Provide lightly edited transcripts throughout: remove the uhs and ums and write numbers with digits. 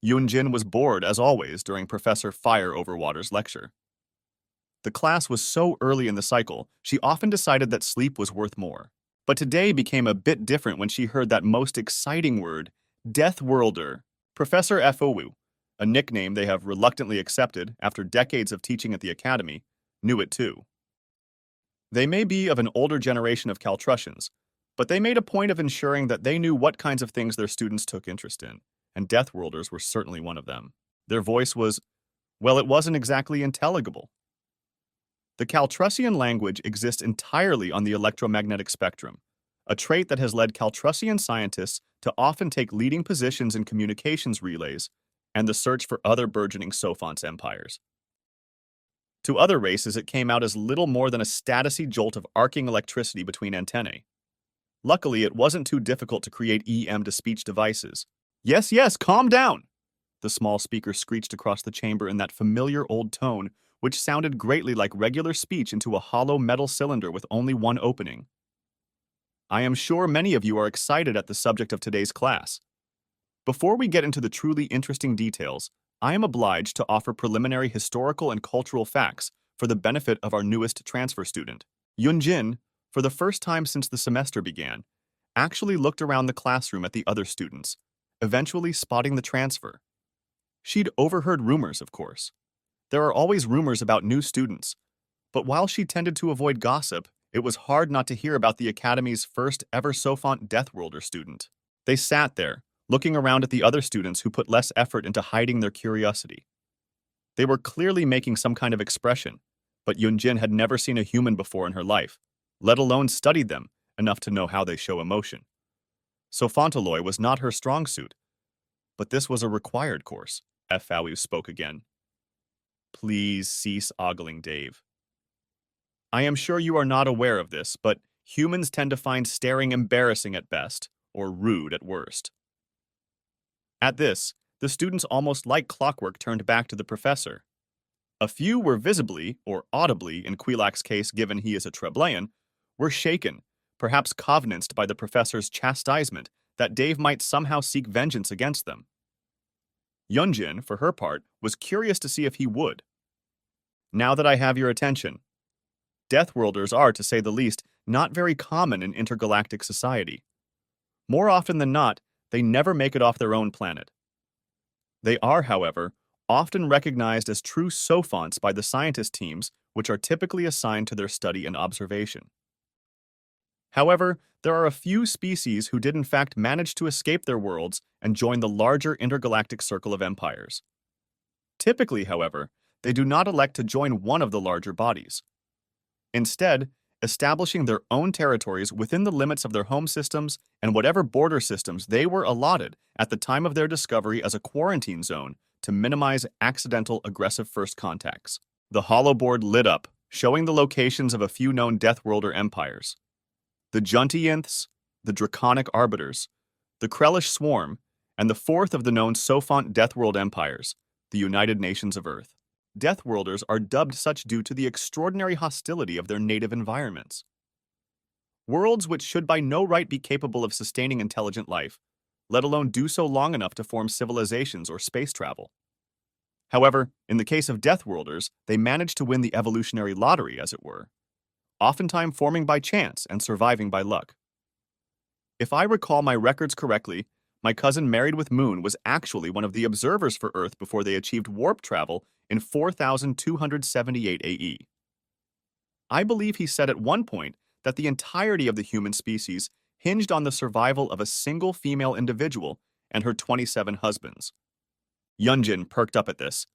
Yunjin was bored, as always, during Professor Fire-Overwater's lecture. The class was so early in the cycle, she often decided that sleep was worth more. But today became a bit different when she heard that most exciting word, Death Worlder. Professor Fou, a nickname they have reluctantly accepted after decades of teaching at the academy, knew it too. They may be of an older generation of Caltrusians, but they made a point of ensuring that they knew what kinds of things their students took interest in, and Death Worlders were certainly one of them. Their voice was, well, it wasn't exactly intelligible. The Caltrusian language exists entirely on the electromagnetic spectrum, a trait that has led Caltrusian scientists to often take leading positions in communications relays and the search for other burgeoning Sophonts empires. To other races, it came out as little more than a statusy jolt of arcing electricity between antennae. Luckily, it wasn't too difficult to create EM-to-speech devices. Yes, yes, calm down! The small speaker screeched across the chamber in that familiar old tone, which sounded greatly like regular speech into a hollow metal cylinder with only one opening. I am sure many of you are excited at the subject of today's class. Before we get into the truly interesting details, I am obliged to offer preliminary historical and cultural facts for the benefit of our newest transfer student. Yunjin, for the first time since the semester began, actually looked around the classroom at the other students, eventually spotting the transfer. She'd overheard rumors, of course. There are always rumors about new students, but while she tended to avoid gossip, it was hard not to hear about the Academy's first ever Sophont Deathworlder student. They sat there, looking around at the other students who put less effort into hiding their curiosity. They were clearly making some kind of expression, but Yunjin had never seen a human before in her life, let alone studied them enough to know how they show emotion. Sophontoloy was not her strong suit, but this was a required course. Fou spoke again. Please cease ogling, Dave. I am sure you are not aware of this, but humans tend to find staring embarrassing at best, or rude at worst. At this, the students almost like clockwork turned back to the professor. A few were visibly, or audibly in Quilac's case given he is a Treblayan, were shaken, perhaps covenanced by the professor's chastisement that Dave might somehow seek vengeance against them. Yunjin, for her part, was curious to see if he would. Now that I have your attention, Deathworlders are, to say the least, not very common in intergalactic society. More often than not, they never make it off their own planet. They are, however, often recognized as true Sophonts by the scientist teams, which are typically assigned to their study and observation. However, there are a few species who did in fact manage to escape their worlds and join the larger intergalactic circle of empires. Typically, however, they do not elect to join one of the larger bodies. Instead, establishing their own territories within the limits of their home systems and whatever border systems they were allotted at the time of their discovery as a quarantine zone to minimize accidental aggressive first contacts. The hollow board lit up, showing the locations of a few known Deathworlder empires. The Juntianths, the Draconic Arbiters, the Krellish Swarm, and the fourth of the known Sophont Deathworld empires, the United Nations of Earth. Deathworlders are dubbed such due to the extraordinary hostility of their native environments. Worlds which should by no right be capable of sustaining intelligent life, let alone do so long enough to form civilizations or space travel. However, in the case of Deathworlders, they manage to win the evolutionary lottery, as it were, oftentimes forming by chance and surviving by luck. If I recall my records correctly, my cousin Married with Moon was actually one of the observers for Earth before they achieved warp travel in 4278 AE. I believe he said at one point that the entirety of the human species hinged on the survival of a single female individual and her 27 husbands. Yunjin perked up at this.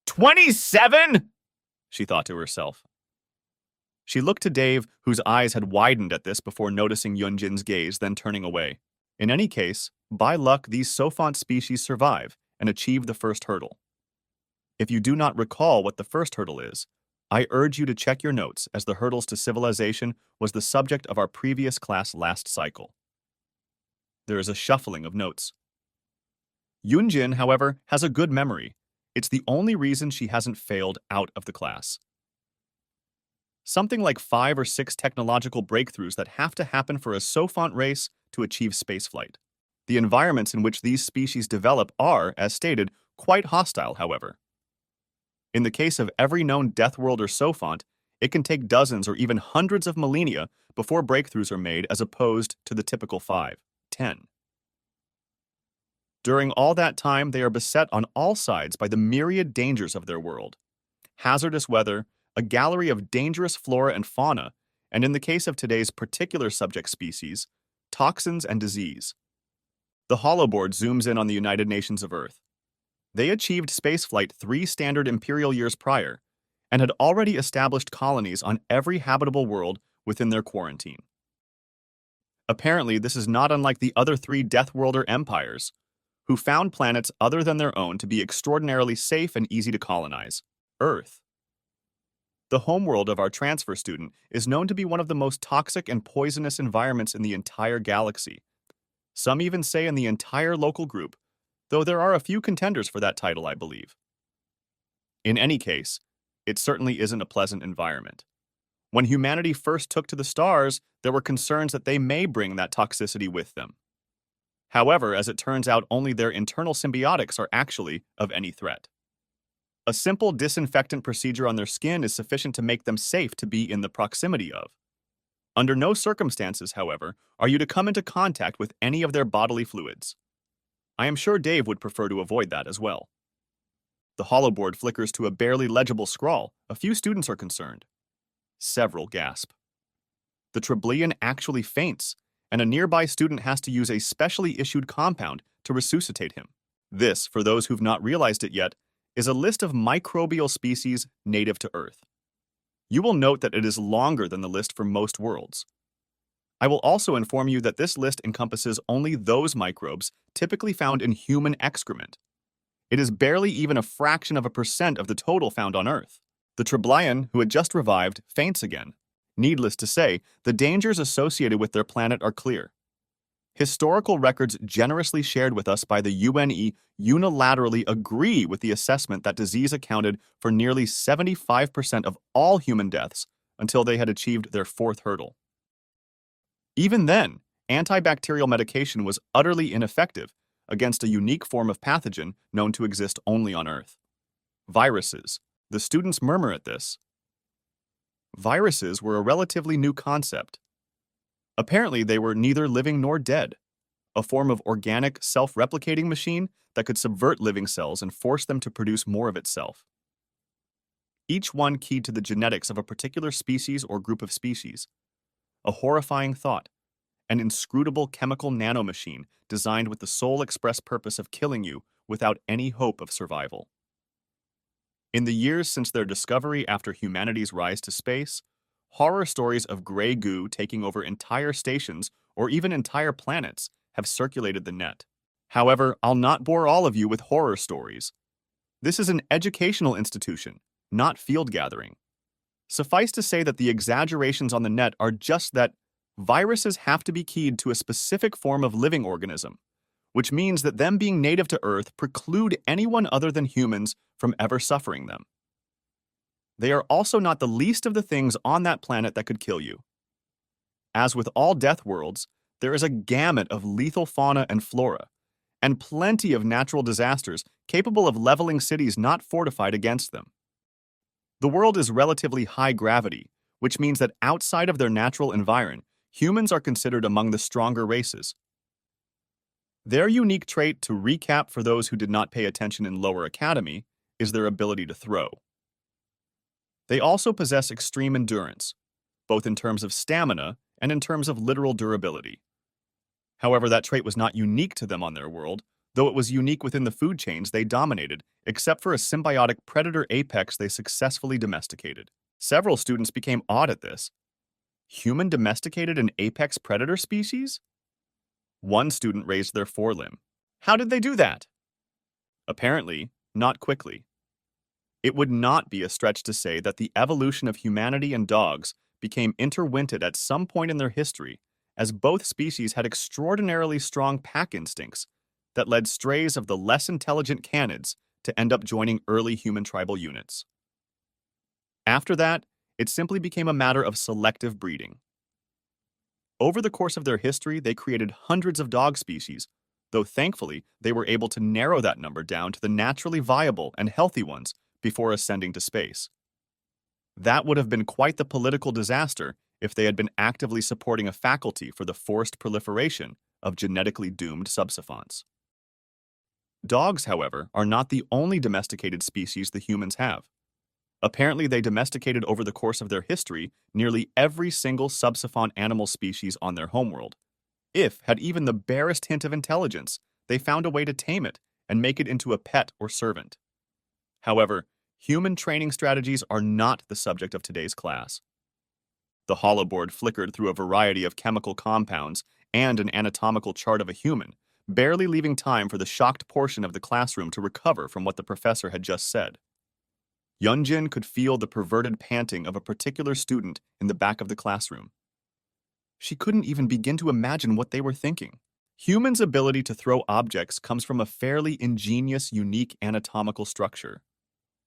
27? She thought to herself. She looked to Dave, whose eyes had widened at this before noticing Yunjin's gaze, then turning away. In any case, by luck, these Sophont species survive and achieve the first hurdle. If you do not recall what the first hurdle is, I urge you to check your notes, as the hurdles to civilization was the subject of our previous class last cycle. There is a shuffling of notes. Yunjin, however, has a good memory. It's the only reason she hasn't failed out of the class. Something like 5 or 6 technological breakthroughs that have to happen for a Sophont race to achieve spaceflight. The environments in which these species develop are, as stated, quite hostile, however. In the case of every known death world or sophont, it can take dozens or even hundreds of millennia before breakthroughs are made as opposed to the typical 5, 10. During all that time, they are beset on all sides by the myriad dangers of their world. Hazardous weather, a gallery of dangerous flora and fauna, and in the case of today's particular subject species, toxins and disease. The holoboard zooms in on the United Nations of Earth. They achieved spaceflight 3 standard imperial years prior and had already established colonies on every habitable world within their quarantine. Apparently, this is not unlike the other 3 Death Worlder empires, who found planets other than their own to be extraordinarily safe and easy to colonize. Earth. The homeworld of our transfer student is known to be one of the most toxic and poisonous environments in the entire galaxy. Some even say in the entire local group, though there are a few contenders for that title, I believe. In any case, it certainly isn't a pleasant environment. When humanity first took to the stars, there were concerns that they may bring that toxicity with them. However, as it turns out, only their internal symbiotics are actually of any threat. A simple disinfectant procedure on their skin is sufficient to make them safe to be in the proximity of. Under no circumstances, however, are you to come into contact with any of their bodily fluids. I am sure Dave would prefer to avoid that as well. The holoboard flickers to a barely legible scrawl. A few students are concerned. Several gasp. The Treblean actually faints, and a nearby student has to use a specially issued compound to resuscitate him. This, for those who've not realized it yet, is a list of microbial species native to Earth. You will note that it is longer than the list for most worlds. I will also inform you that this list encompasses only those microbes typically found in human excrement. It is barely even a fraction of a percent of the total found on Earth. The Treblean, who had just revived, faints again. Needless to say, the dangers associated with their planet are clear. Historical records generously shared with us by the UNE unilaterally agree with the assessment that disease accounted for nearly 75% of all human deaths until they had achieved their 4th hurdle. Even then, antibacterial medication was utterly ineffective against a unique form of pathogen known to exist only on Earth. Viruses. The students murmur at this. Viruses were a relatively new concept. Apparently, they were neither living nor dead, a form of organic, self-replicating machine that could subvert living cells and force them to produce more of itself. Each one keyed to the genetics of a particular species or group of species. A horrifying thought, an inscrutable chemical nanomachine designed with the sole express purpose of killing you without any hope of survival. In the years since their discovery after humanity's rise to space, horror stories of gray goo taking over entire stations or even entire planets have circulated the net. However, I'll not bore all of you with horror stories. This is an educational institution, not field gathering. Suffice to say that the exaggerations on the net are just that viruses have to be keyed to a specific form of living organism, which means that them being native to Earth preclude anyone other than humans from ever suffering them. They are also not the least of the things on that planet that could kill you. As with all death worlds, there is a gamut of lethal fauna and flora, and plenty of natural disasters capable of leveling cities not fortified against them. The world is relatively high gravity, which means that outside of their natural environment, humans are considered among the stronger races. Their unique trait, to recap for those who did not pay attention in lower academy, is their ability to throw. They also possess extreme endurance, both in terms of stamina and in terms of literal durability. However, that trait was not unique to them on their world, though it was unique within the food chains they dominated, except for a symbiotic predator apex they successfully domesticated. Several students became awed at this. Human domesticated an apex predator species? One student raised their forelimb. How did they do that? Apparently, not quickly. It would not be a stretch to say that the evolution of humanity and dogs became interwinted at some point in their history, as both species had extraordinarily strong pack instincts that led strays of the less intelligent canids to end up joining early human tribal units. After that, it simply became a matter of selective breeding. Over the course of their history, they created hundreds of dog species, though thankfully they were able to narrow that number down to the naturally viable and healthy ones before ascending to space. That would have been quite the political disaster if they had been actively supporting a faculty for the forced proliferation of genetically doomed subsavants. Dogs, however, are not the only domesticated species the humans have. Apparently, they domesticated over the course of their history nearly every single subsavant animal species on their homeworld. If, had even the barest hint of intelligence, they found a way to tame it and make it into a pet or servant. However, human training strategies are not the subject of today's class. The holoboard flickered through a variety of chemical compounds and an anatomical chart of a human, barely leaving time for the shocked portion of the classroom to recover from what the professor had just said. Yunjin could feel the perverted panting of a particular student in the back of the classroom. She couldn't even begin to imagine what they were thinking. Humans' ability to throw objects comes from a fairly ingenious, unique anatomical structure.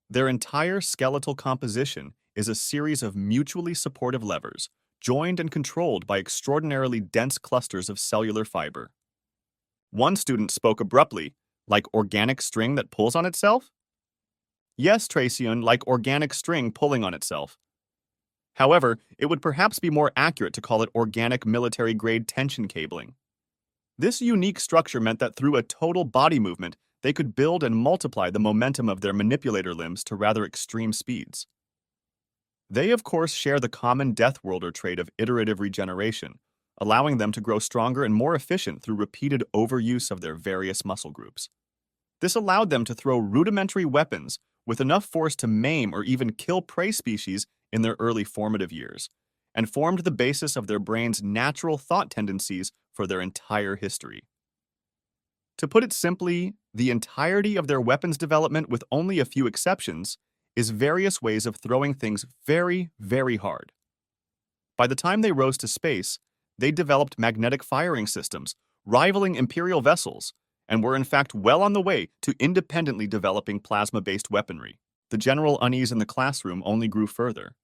Their entire skeletal composition is a series of mutually supportive levers, joined and controlled by extraordinarily dense clusters of cellular fiber. One student spoke abruptly, like organic string that pulls on itself? Yes, Tracian, like organic string pulling on itself. However, it would perhaps be more accurate to call it organic military-grade tension cabling. This unique structure meant that through a total body movement, they could build and multiply the momentum of their manipulator limbs to rather extreme speeds. They, of course, share the common Death Worlder trait of iterative regeneration, allowing them to grow stronger and more efficient through repeated overuse of their various muscle groups. This allowed them to throw rudimentary weapons with enough force to maim or even kill prey species in their early formative years, and formed the basis of their brain's natural thought tendencies for their entire history. To put it simply, the entirety of their weapons development, with only a few exceptions, is various ways of throwing things very, very hard. By the time they rose to space, they developed magnetic firing systems, rivaling Imperial vessels, and were in fact well on the way to independently developing plasma-based weaponry. The general unease in the classroom only grew further.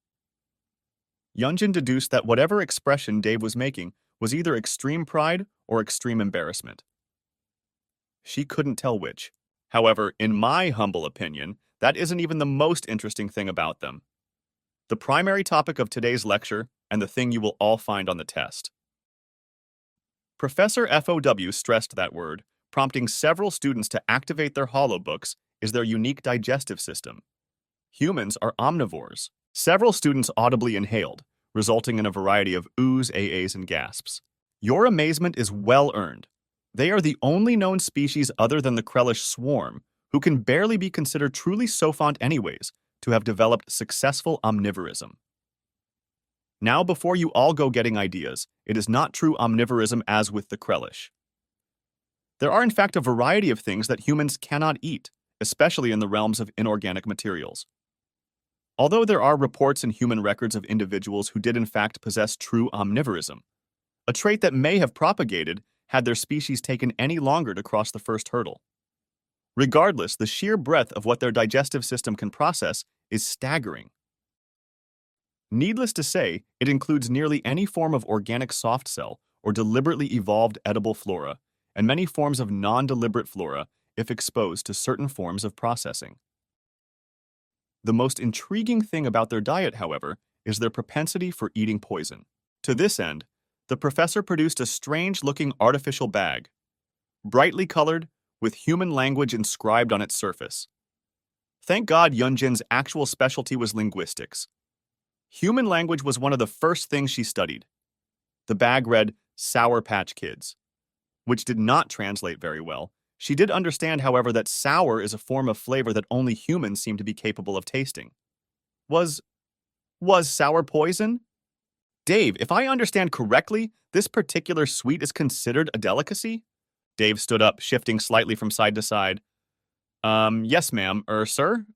Yunjin deduced that whatever expression Dave was making was either extreme pride or extreme embarrassment. She couldn't tell which. However, in my humble opinion, that isn't even the most interesting thing about them. The primary topic of today's lecture, and the thing you will all find on the test. Professor FOW stressed that word, prompting several students to activate their holobooks, is their unique digestive system. Humans are omnivores. Several students audibly inhaled, resulting in a variety of oohs, aahs, and gasps. Your amazement is well earned. They are the only known species other than the Krellish swarm, who can barely be considered truly sophont anyways, to have developed successful omnivorism. Now, before you all go getting ideas, it is not true omnivorism as with the Krellish. There are in fact a variety of things that humans cannot eat, especially in the realms of inorganic materials. Although there are reports in human records of individuals who did in fact possess true omnivorism, a trait that may have propagated had their species taken any longer to cross the first hurdle. Regardless, the sheer breadth of what their digestive system can process is staggering. Needless to say, it includes nearly any form of organic soft cell or deliberately evolved edible flora, and many forms of non-deliberate flora if exposed to certain forms of processing. The most intriguing thing about their diet, however, is their propensity for eating poison. To this end, the professor produced a strange-looking artificial bag, brightly colored, with human language inscribed on its surface. Thank God Yunjin's actual specialty was linguistics. Human language was one of the first things she studied. The bag read, Sour Patch Kids, which did not translate very well. She did understand, however, that sour is a form of flavor that only humans seem to be capable of tasting. Was sour poison? Dave, if I understand correctly, this particular sweet is considered a delicacy? Dave stood up, shifting slightly from side to side. Yes, ma'am. Sir?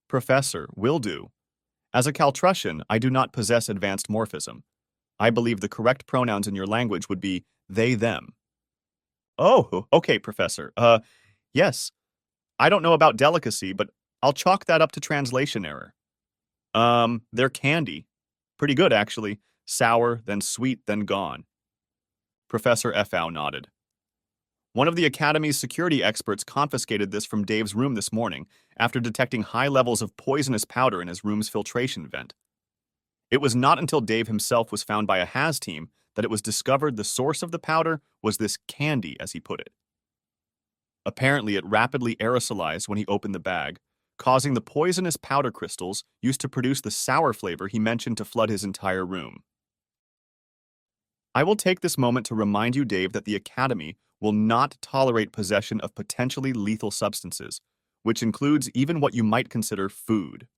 Professor, will do. As a Caltrusian, I do not possess advanced morphism. I believe the correct pronouns in your language would be they, them. Oh, okay, Professor. Yes. I don't know about delicacy, but I'll chalk that up to translation error. They're candy. Pretty good, actually. Sour, then sweet, then gone. Professor FOW nodded. One of the Academy's security experts confiscated this from Dave's room this morning after detecting high levels of poisonous powder in his room's filtration vent. It was not until Dave himself was found by a HAZ team that it was discovered the source of the powder was this candy, as he put it. Apparently, it rapidly aerosolized when he opened the bag, causing the poisonous powder crystals used to produce the sour flavor he mentioned to flood his entire room. I will take this moment to remind you, Dave, that the Academy will not tolerate possession of potentially lethal substances, which includes even what you might consider food.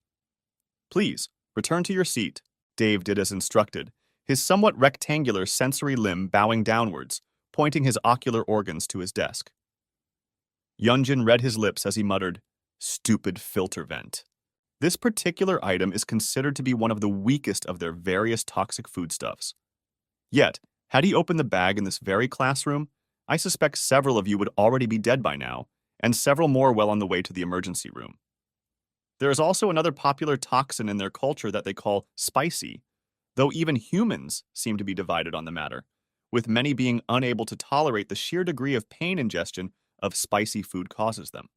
Please, return to your seat. Dave did as instructed, his somewhat rectangular sensory limb bowing downwards, pointing his ocular organs to his desk. Yunjin read his lips as he muttered, "Stupid filter vent." This particular item is considered to be one of the weakest of their various toxic foodstuffs. Yet, had he opened the bag in this very classroom, I suspect several of you would already be dead by now, and several more well on the way to the emergency room. There is also another popular toxin in their culture that they call spicy, though even humans seem to be divided on the matter, with many being unable to tolerate the sheer degree of pain ingestion of spicy food causes them.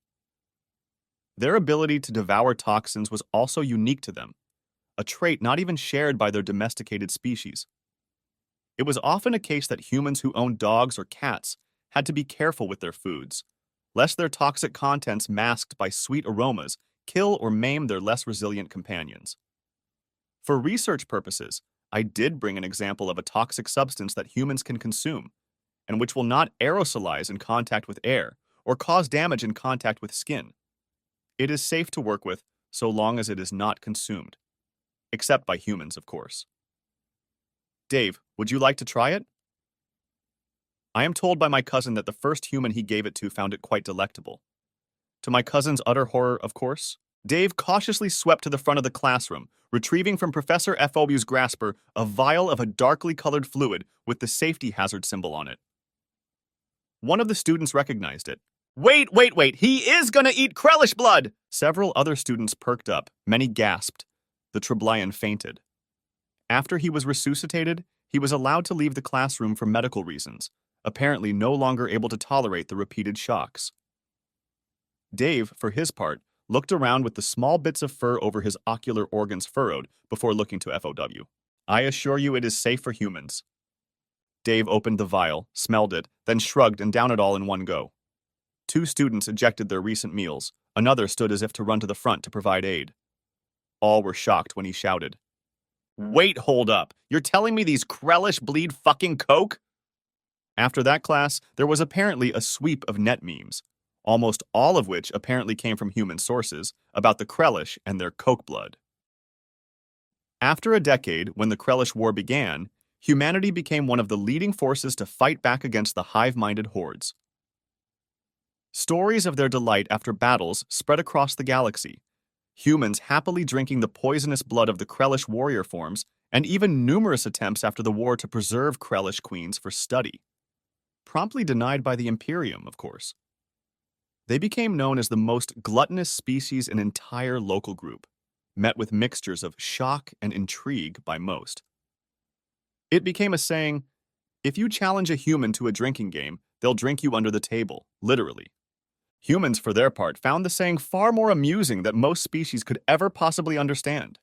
Their ability to devour toxins was also unique to them, a trait not even shared by their domesticated species. It was often a case that humans who owned dogs or cats had to be careful with their foods, lest their toxic contents masked by sweet aromas kill or maim their less resilient companions. For research purposes, I did bring an example of a toxic substance that humans can consume, and which will not aerosolize in contact with air or cause damage in contact with skin. It is safe to work with so long as it is not consumed. Except by humans, of course. Dave, would you like to try it? I am told by my cousin that the first human he gave it to found it quite delectable. To my cousin's utter horror, of course, Dave cautiously swept to the front of the classroom, retrieving from Professor FOW's grasper a vial of a darkly colored fluid with the safety hazard symbol on it. One of the students recognized it. Wait, he is gonna eat Krellish blood! Several other students perked up, many gasped. The Treblayan fainted. After he was resuscitated, he was allowed to leave the classroom for medical reasons, apparently no longer able to tolerate the repeated shocks. Dave, for his part, looked around with the small bits of fur over his ocular organs furrowed before looking to FOW. I assure you it is safe for humans. Dave opened the vial, smelled it, then shrugged and downed it all in one go. 2 students ejected their recent meals. Another stood as if to run to the front to provide aid. All were shocked when he shouted, "Wait, hold up. You're telling me these Krellish bleed fucking coke?" After that class, there was apparently a sweep of net memes, almost all of which apparently came from human sources, about the Krellish and their coke blood. After a decade, when the Krellish War began, humanity became one of the leading forces to fight back against the hive-minded hordes. Stories of their delight after battles spread across the galaxy, humans happily drinking the poisonous blood of the Krellish warrior forms, and even numerous attempts after the war to preserve Krellish queens for study. Promptly denied by the Imperium, of course. They became known as the most gluttonous species in entire local group, met with mixtures of shock and intrigue by most. It became a saying, if you challenge a human to a drinking game, they'll drink you under the table, literally. Humans, for their part, found the saying far more amusing than most species could ever possibly understand.